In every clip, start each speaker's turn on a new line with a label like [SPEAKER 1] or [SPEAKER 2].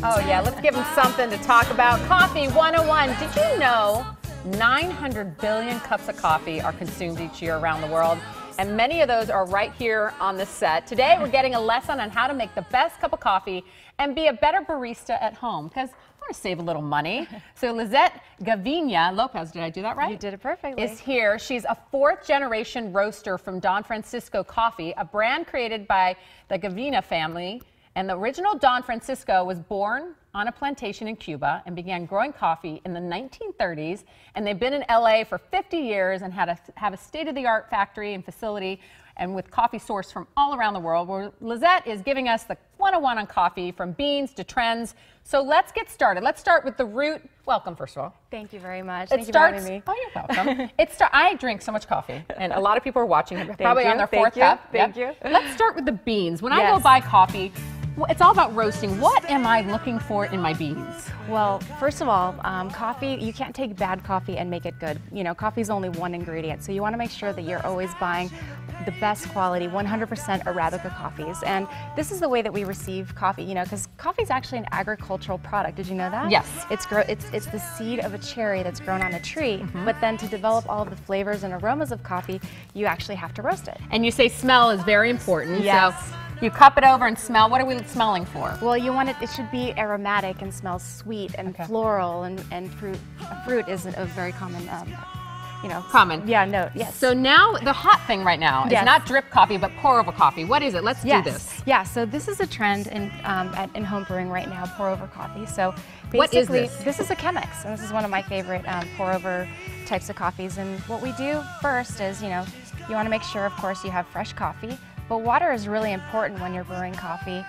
[SPEAKER 1] Oh yeah, let's give them something to talk about. Coffee 101. Did you know 900 billion cups of coffee are consumed each year around the world? And many of those are right here on the set. Today we're getting a lesson on how to make the best cup of coffee and be a better barista at home, because I want to save a little money. So Lisette Gaviña Lopez, did I do that right?
[SPEAKER 2] You did it perfectly.
[SPEAKER 1] Is here. She's a fourth-generation roaster from Don Francisco Coffee, a brand created by the Gaviña family. And the original Don Francisco was born on a plantation in Cuba and began growing coffee in the 1930s. And they've been in LA for 50 years and have a state-of-the-art factory and facility, and with coffee sourced from all around the world. Where Lisette is giving us the 101 on coffee, from beans to trends. So let's get started. Let's start with the root. Welcome, first of all.
[SPEAKER 2] Thank you very much. Thank you for having me.
[SPEAKER 1] Oh, you're welcome. I drink so much coffee, and a lot of people are watching, probably on their fourth cup.
[SPEAKER 2] Thank you.
[SPEAKER 1] Let's start with the beans. When I go buy coffee, it's all about roasting. What am I looking for in my beans?
[SPEAKER 2] Well, first of all, coffee, you can't take bad coffee and make it good. You know, coffee is only one ingredient, so you want to make sure that you're always buying the best quality, 100% Arabica coffees. And this is the way that we receive coffee, you know, because coffee is actually an agricultural product. Did you know that?
[SPEAKER 1] Yes.
[SPEAKER 2] It's the seed of a cherry that's grown on a tree, but then to develop all of the flavors and aromas of coffee, you actually have to roast it.
[SPEAKER 1] And you say smell is very important.
[SPEAKER 2] Yes.
[SPEAKER 1] So you cup it over and smell. What are we smelling for?
[SPEAKER 2] Well, you want it should be aromatic and smell sweet and floral, and fruit. Fruit is a very common, you know.
[SPEAKER 1] Common.
[SPEAKER 2] Yeah, no, yes.
[SPEAKER 1] So now the hot thing right now is not drip coffee, but pour over coffee. What is it? Let's do this.
[SPEAKER 2] Yeah, so this is a trend in home brewing right now, pour over coffee. So basically,
[SPEAKER 1] what is this?
[SPEAKER 2] This is a Chemex, and this is one of my favorite pour over types of coffees. And what we do first is, you know, you want to make sure, of course, you have fresh coffee. But water is really important when you're brewing coffee.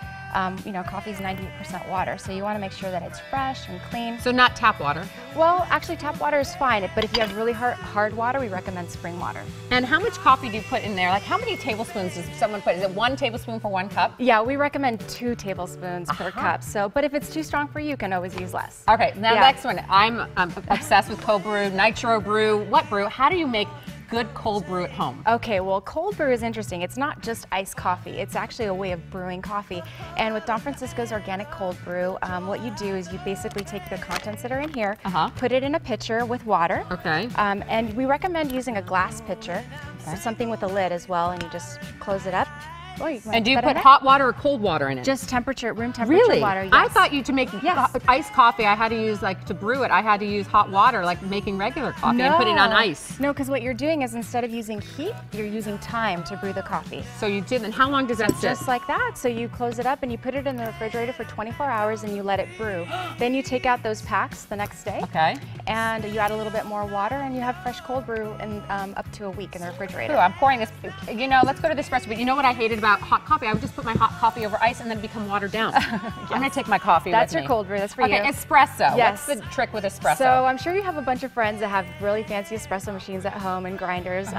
[SPEAKER 2] You know, coffee is 98% water, so you want to make sure that it's fresh and clean.
[SPEAKER 1] So not tap water?
[SPEAKER 2] Well, actually tap water is fine, but if you have really hard water, we recommend spring water.
[SPEAKER 1] And how much coffee do you put in there? Like, how many tablespoons does someone put? Is it 1 tablespoon for 1 cup?
[SPEAKER 2] Yeah, we recommend 2 tablespoons per cup. So, but if it's too strong for you, you can always use less.
[SPEAKER 1] Okay, now next one. I'm obsessed with cold brew, nitro brew. What brew? How do you make good cold brew at home?
[SPEAKER 2] Okay, well, cold brew is interesting. It's not just iced coffee. It's actually a way of brewing coffee. And with Don Francisco's organic cold brew, what you do is you basically take the contents that are in here, put it in a pitcher with water.
[SPEAKER 1] Okay.
[SPEAKER 2] And we recommend using a glass pitcher, so something with a lid as well, and you just close it up.
[SPEAKER 1] And do you put hot water or cold water in it?
[SPEAKER 2] Just room temperature water, yes.
[SPEAKER 1] I thought to make iced coffee, I had to use, like, to brew it, I had to use hot water, like making regular coffee, and put it on ice.
[SPEAKER 2] No, because what you're doing is, instead of using heat, you're using time to brew the coffee.
[SPEAKER 1] So you did, and how long does that sit?
[SPEAKER 2] Just like that. So you close it up and you put it in the refrigerator for 24 hours and you let it brew. Then you take out those packs the next day.
[SPEAKER 1] Okay.
[SPEAKER 2] And you add a little bit more water and you have fresh cold brew in up to a week in the refrigerator.
[SPEAKER 1] Ooh, I'm pouring this, you know, let's go to the espresso, but you know what I hated about hot coffee? I would just put my hot coffee over ice and then become watered down. I'm gonna take my coffee with me.
[SPEAKER 2] That's your cold brew, that's for you.
[SPEAKER 1] Okay, espresso.
[SPEAKER 2] Yes.
[SPEAKER 1] What's the trick with espresso?
[SPEAKER 2] So I'm sure you have a bunch of friends that have really fancy espresso machines at home and grinders,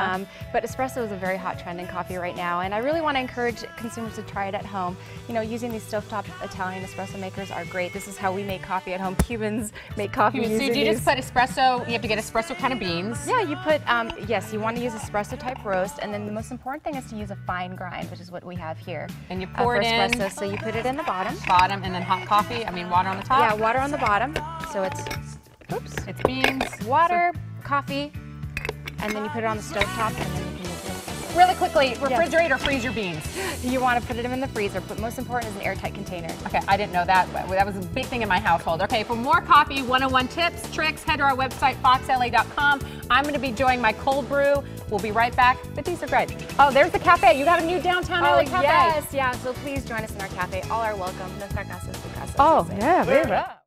[SPEAKER 2] but espresso is a very hot trend in coffee right now, and I really want to encourage consumers to try it at home. You know, using these stovetop Italian espresso makers are great. This is how we make coffee at home. Cubans make coffee using
[SPEAKER 1] So do you just put espresso, you have to get espresso kind of beans?
[SPEAKER 2] Yeah, you put, yes, you want to use espresso type roast, and then the most important thing is to use a fine grind, which is what we have here.
[SPEAKER 1] And you pour it in.
[SPEAKER 2] Espresso, so you put it in the bottom.
[SPEAKER 1] And then hot coffee, water on the top?
[SPEAKER 2] Yeah, water on the bottom. So it's,
[SPEAKER 1] it's beans.
[SPEAKER 2] Water, coffee, and then you put it on the stove top, and then you can move it.
[SPEAKER 1] Really quickly, refrigerate or freeze your beans?
[SPEAKER 2] You want to put it in the freezer, but most important is an airtight container.
[SPEAKER 1] Okay, I didn't know that. That was a big thing in my household. Okay, for more coffee 101 tips, tricks, head to our website, foxla.com. I'm going to be enjoying my cold brew. We'll be right back, but these are great. Oh, there's the cafe. You got a new downtown LA cafe.
[SPEAKER 2] Yes, yeah, so please join us in our cafe. All are welcome. No fracasas,
[SPEAKER 1] Oh, yeah, very well.